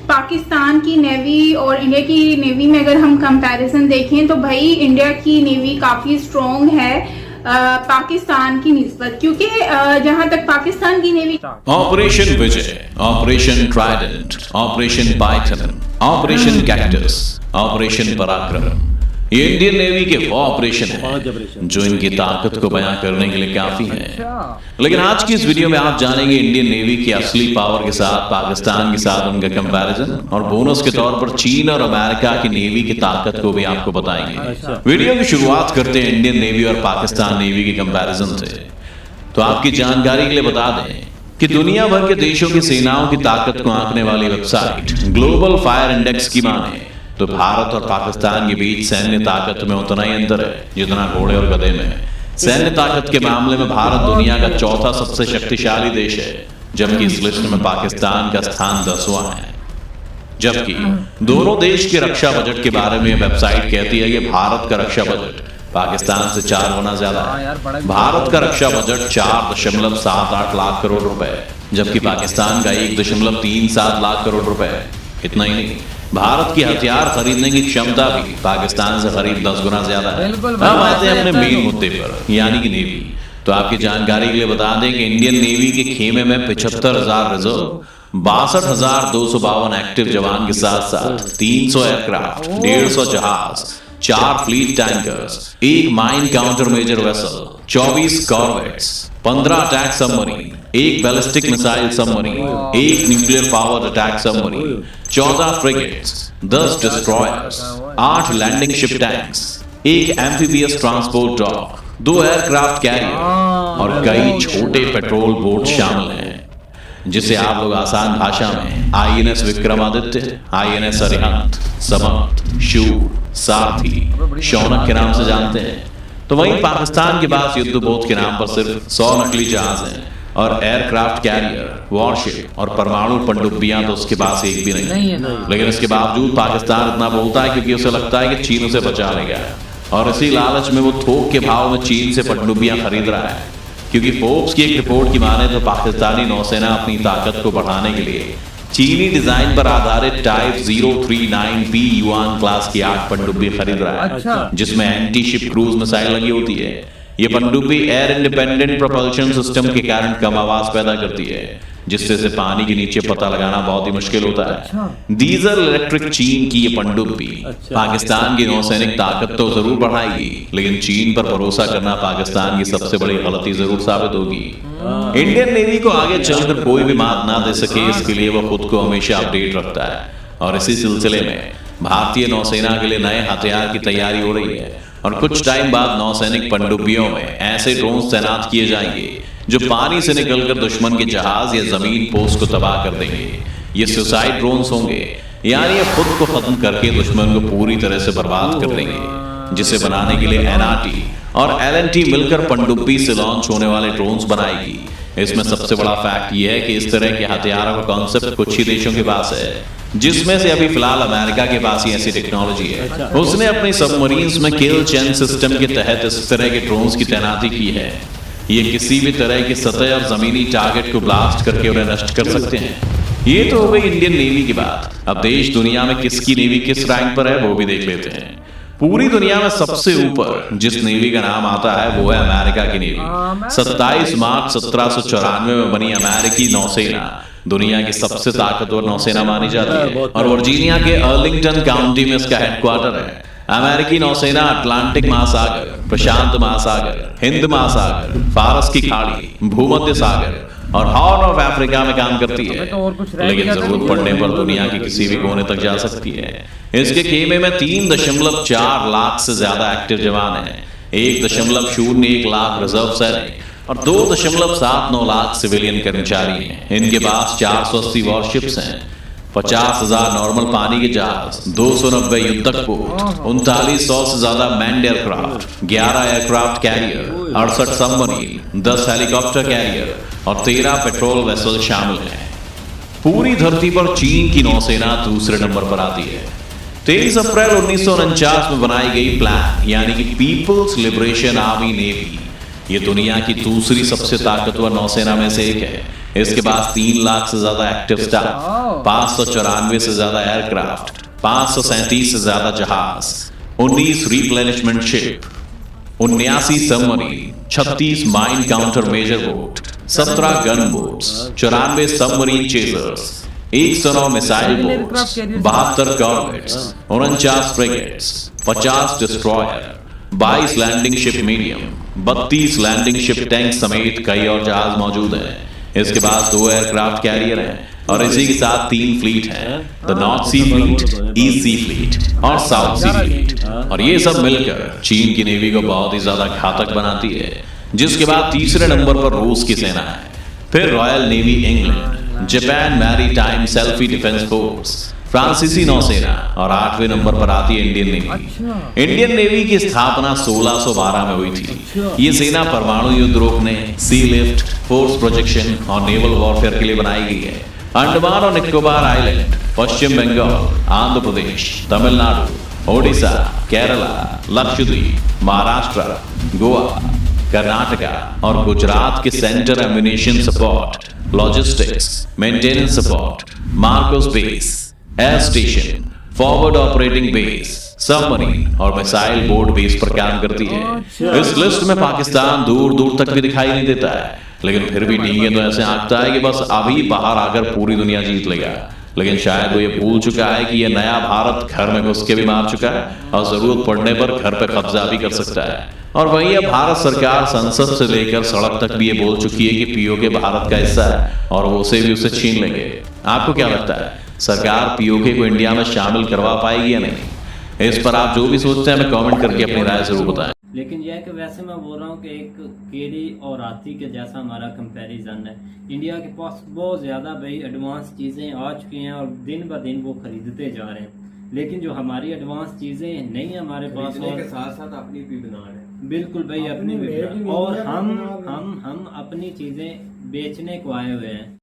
पाकिस्तान की नेवी और इंडिया की नेवी में अगर हम कंपैरिजन देखें तो भाई इंडिया की नेवी काफी स्ट्रॉन्ग है पाकिस्तान की निस्बत, क्योंकि जहां तक पाकिस्तान की navy operation Vijay, operation Trident, operation Python, operation Cactus, operation Parakram, ये इंडियन नेवी के वो ऑपरेशन है जो इनकी ताकत को बयां करने के लिए काफी है। लेकिन आज की इस वीडियो में आप जानेंगे इंडियन नेवी की असली पावर के साथ पाकिस्तान के साथ उनका कंपैरिजन, और बोनस के तौर पर चीन और अमेरिका की नेवी की ताकत को भी आपको बताएंगे। वीडियो की शुरुआत करते हैं इंडियन नेवी और पाकिस्तान नेवी की कंपैरिजन से। तो आपकी जानकारी के लिए बता दें कि दुनिया भर के देशों की सेनाओं की ताकत को आंकने वाली वेबसाइट ग्लोबल फायर इंडेक्स की माने तो भारत और पाकिस्तान के बीच सैन्य ताकत में उतना ही अंतर है जितना घोड़े और गधे में है। सैन्य ताकत के मामले में भारत दुनिया का चौथा सबसे शक्तिशाली देश है, जबकि इस लिस्ट में पाकिस्तान का स्थान 10वां है। जबकि दोनों देश के रक्षा बजट के बारे में वेबसाइट कहती है कि भारत का रक्षा बजट पाकिस्तान से 4 गुना ज्यादा है। भारत का रक्षा बजट 4.78 लाख करोड़ रुपए, जबकि पाकिस्तान का 1.37 लाख करोड़ रुपए है। इतना ही नहीं, भारत की हथियार खरीदने की क्षमता भी पाकिस्तान से करीब 10 गुना ज्यादा है। अब आते हैं अपने मेन मुद्दे पर, यानी कि नेवी। तो आपकी जानकारी के लिए बता दें कि इंडियन नेवी के खेमे में 75,000 रिजर्व, 62,252 एक्टिव जवान के साथ साथ 300 एयरक्राफ्ट, 150 जहाज, 4 fleet tankers, 1 mine counter measure vessel, 24 corvettes, 15 attack submarine, 1 ballistic missile submarine, 1 nuclear powered attack submarine, 14 frigates, 10 destroyers, 8 landing ship tanks, 1 amphibious transport dock, 2 aircraft carrier और कई छोटे पेट्रोल बोट शामिल हैं, जिसे आप लोग आसान भाषा में INS विक्रमादित्य, INS अरिहंत, समर्थ, शूर, सारथी, शौनक के नाम से जानते हैं। तो वहीं पाकिस्तान के पास युद्धपोत के नाम पर सिर्फ 100 नकली जहाज हैं और एयरक्राफ्ट कैरियर, वॉरशिप और परमाणु पनडुब्बियां तो उसके पास एक भी नहीं है। लेकिन इसके बावजूद पाकिस्तान इतना बोलता है क्योंकि उसे लगता है कि चीन उसे बचा लेगा, और इसी लालच में वो थोक के भाव में चीन से पनडुब्बियां खरीद रहा है। क्योंकि फोर्ब्स की एक रिपोर्ट की माने तो पाकिस्तानी नौसेना अपनी ताकत को बढ़ाने के लिए चीनी डिजाइन पर आधारित टाइप 039B युआन क्लास की 8 पनडुब्बी खरीद रहा है, जिसमें एंटी शिप क्रूज मिसाइल लगी होती है। ये पनडुब्बी एयर इंडिपेंडेंट प्रोपल्शन सिस्टम के कारण कम आवाज पैदा करती है, जिससे से पानी के नीचे पता लगाना बहुत ही मुश्किल होता है। डीजल इलेक्ट्रिक चीन की ये पनडुब्बी पाकिस्तान की नौसैनिक ताकत तो जरूर बढ़ाएगी, लेकिन चीन पर भरोसा करना पाकिस्तान की सबसे बड़ी गलती जरूर साबित होगी। इंडियन नेवी को आगे चलकर कोई भी मात ना दे सके, इसके लिए वो खुद को हमेशा अपडेट रखता है, और इसी सिलसिले में भारतीय नौसेना के लिए नए हथियार की तैयारी हो रही है, और कुछ टाइम बाद नौसैनिक पनडुब्बियों में ऐसे ड्रोन तैनात किए जाएंगे जो पानी से निकलकर दुश्मन के जहाज या जमीन पोस्ट को तबाह कर देंगे। ये सुसाइड ड्रोन्स होंगे, यानी ये खुद को खत्म करके दुश्मन को पूरी तरह से बर्बाद कर देंगे, जिसे बनाने के लिए NRT और LNT मिलकर पनडुब्बी से लॉन्च होने वाले ड्रोन्स बनाएगी। इसमें सबसे बड़ा फैक्ट ये है कि इस तरह के हथियारों का कॉन्सेप्ट कुछ ही देशों के पास है, जिसमें से अभी फिलहाल अमेरिका के पास ही ऐसी टेक्नोलॉजी है। उसने अपनी सबमरीन्स में किल चेन सिस्टम के तहत इस तरह के ड्रोन्स की तैनाती की है। ये किसी भी तरह की सतह और जमीनी टारगेट को ब्लास्ट करके उन्हें नष्ट कर सकते हैं। ये तो हो गई इंडियन नेवी की बात। अब देश दुनिया में किसकी नेवी किस रैंक पर है वो भी देख लेते हैं। पूरी दुनिया में सबसे ऊपर जिस नेवी का नाम आता है वो है अमेरिका की नेवी। 27 मार्च 1794 में बनी अमेरिकी नौसेना दुनिया की सबसे ताकतवर नौसेना मानी जाती है, और वर्जीनिया के अर्लिंगटन काउंटी में इसका हेडक्वार्टर है। अमेरिकी नौसेना अटलांटिक महासागर, प्रशांत महासागर, हिंद महासागर, फारस की खाड़ी, भूमध्य सागर और हॉर्न ऑफ अफ्रीका में काम करती है, लेकिन जरूरत पड़ने पर दुनिया के किसी भी कोने तक जा सकती है। इसके खेमे में 3.4 लाख से ज्यादा एक्टिव जवान हैं, 1.01 लाख रिजर्व सैनिक और 2.79 लाख सिविलियन कर्मचारी हैं। इनके पास 480 वॉरशिप्स हैं, 50,000 नॉर्मल पानी के जहाज, 290 युद्धक पोत, 3900 से ज्यादा manned aircraft, 11 aircraft carrier, 68 submarine, 10 helicopter career और 13 पेट्रोल वेसल शामिल हैं। पूरी धरती पर चीन की नौसेना दूसरे नंबर पर आती है। 23 अप्रैल 1949 में बनाई गई प्लान यानी कि पीपल्स लिबरेशन आर्मी नेवी, ये दुनिया की दूसरी सबसे ताकतवर नौसेना में से एक है। इसके पास 3 लाख से ज्यादा एक्टिव स्टाफ, 594 से ज्यादा एयरक्राफ्ट, 537 से ज्यादा जहाज, 19 replenishment ship, 79 submarine, 36 mine counter measure boat, 17 gun boats, 94 submarine chasers, 109 missile boats, 72 corvettes, 49 frigates, 50 destroyer, 22 landing ship medium, 32 landing ship tank समेत कई और जहाज मौजूद हैं। इसके पास 2 एयरक्राफ्ट कैरियर हैं और इसी के साथ 3 फ्लीट हैं, the North Sea fleet, East Sea fleet और साउथ सी फ्लीट। और ये सब मिलकर चीन की नेवी को बहुत ही ज्यादा घातक बनाती है। जिसके बाद तीसरे नंबर पर रूस की सेना है, फिर royal navy England, Japan maritime selfie defence force, फ्रांसीसी नौसेना और 8वें नंबर पर आती है इंडियन नेवी। इंडियन नेवी की स्थापना 1612 में हुई थी। ये सेना परमाणु युद्ध रोकने, सी लिफ्ट, फोर्स प्रोजेक्शन और नेवल वॉरफेयर के लिए बनाई गई है। अंडमान और निकोबार आइलैंड, पश्चिम बंगाल, आंध्र प्रदेश, तमिलनाडु, ओडिशा, केरला, लक्षद्वीप, महाराष्ट्र, गोवा, कर्नाटका और गुजरात के centre ammunition support, logistics, maintenance support, Marcos base, air station, forward operating base, submarine और मिसाइल बोर्ड बेस पर काम करती है। इस लिस्ट में पाकिस्तान दूर दूर तक भी दिखाई नहीं देता है, लेकिन फिर भी टीके तो ऐसे आंकता है कि बस अभी बाहर आकर पूरी दुनिया जीत लेगा। लेकिन शायद वो ये भूल चुका है कि ये नया भारत घर में घुस के भी मार चुका है और जरूरत पड़ने पर घर पे कब्जा भी कर सकता है। और वहीं अब भारत सरकार संसद से लेकर सड़क तक भी ये बोल चुकी है कि पीओके भारत का हिस्सा है और वो उसे भी उसे छीन लेंगे। आपको क्या लगता है, सरकार पीओके को इंडिया में शामिल करवा पाएगी या नहीं? इस पर आप जो भी सोचते हैं हमें कमेंट करके अपनी राय जरूर बताएं। लेकिन यह कि वैसे मैं बोल रहा हूँ कि एक केड़ी और हाथी के जैसा हमारा कंपैरिजन है। इंडिया के पास बहुत ज़्यादा भाई एडवांस चीज़ें आ चुकी हैं और दिन ब दिन वो खरीदते जा रहे हैं, लेकिन जो हमारी एडवांस चीज़ें नहीं है हमारे पास, और के साथ साथ अपनी भी बना रहे हैं। बिल्कुल भाई अपनी भी, और हम अपनी चीज़ें बेचने को आए हुए हैं।